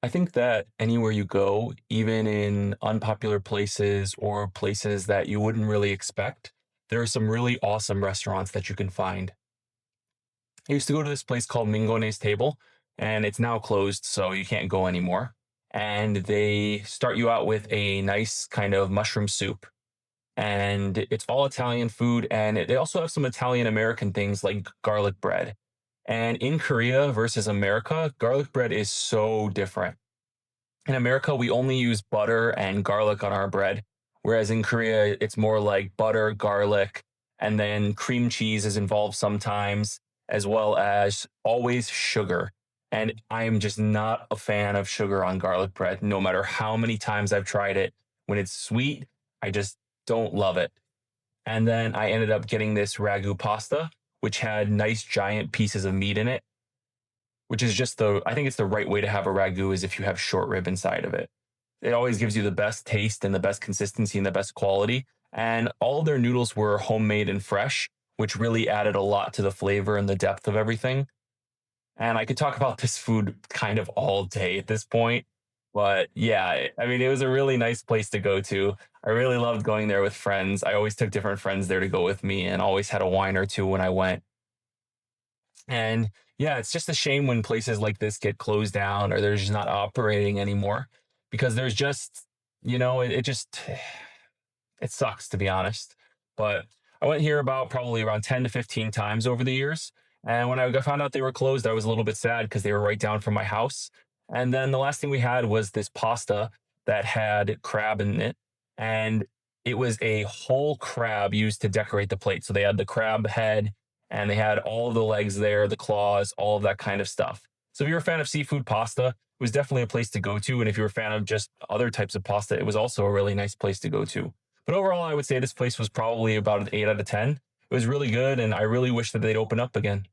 I think that anywhere you go, even in unpopular places or places that you wouldn't really expect, there are some really awesome restaurants that you can find. I used to go to this place called Mingone's Table, and it's now closed, so you can't go anymore. And they start you out with a nice kind of mushroom soup. And it's all Italian food, and they also have some Italian American things like garlic bread. And in Korea versus America, garlic bread is so different. In America, we only use butter and garlic on our bread, whereas in Korea, it's more like butter, garlic, and then cream cheese is involved sometimes, as well as always sugar. And I am just not a fan of sugar on garlic bread, no matter how many times I've tried it. When it's sweet, I just don't love it. And then I ended up getting this ragu pasta, which had nice giant pieces of meat in it, which is just I think it's the right way to have a ragu is if you have short rib inside of it. It always gives you the best taste and the best consistency and the best quality. And all of their noodles were homemade and fresh, which really added a lot to the flavor and the depth of everything. And I could talk about this food kind of all day at this point. But yeah, I mean, it was a really nice place to go to. I really loved going there with friends. I always took different friends there to go with me and always had a wine or two when I went. And yeah, it's just a shame when places like this get closed down or they're just not operating anymore because there's just, it just, it sucks to be honest. But I went here about probably around 10 to 15 times over the years. And when found out they were closed, I was a little bit sad because they were right down from my house. And then the last thing we had was this pasta that had crab in it. And it was a whole crab used to decorate the plate. So they had the crab head and they had all of the legs there, the claws, all of that kind of stuff. So if you're a fan of seafood pasta, it was definitely a place to go to. And if you're a fan of just other types of pasta, it was also a really nice place to go to. But overall, I would say this place was probably about an 8 out of 10. It was really good, and I really wish that they'd open up again.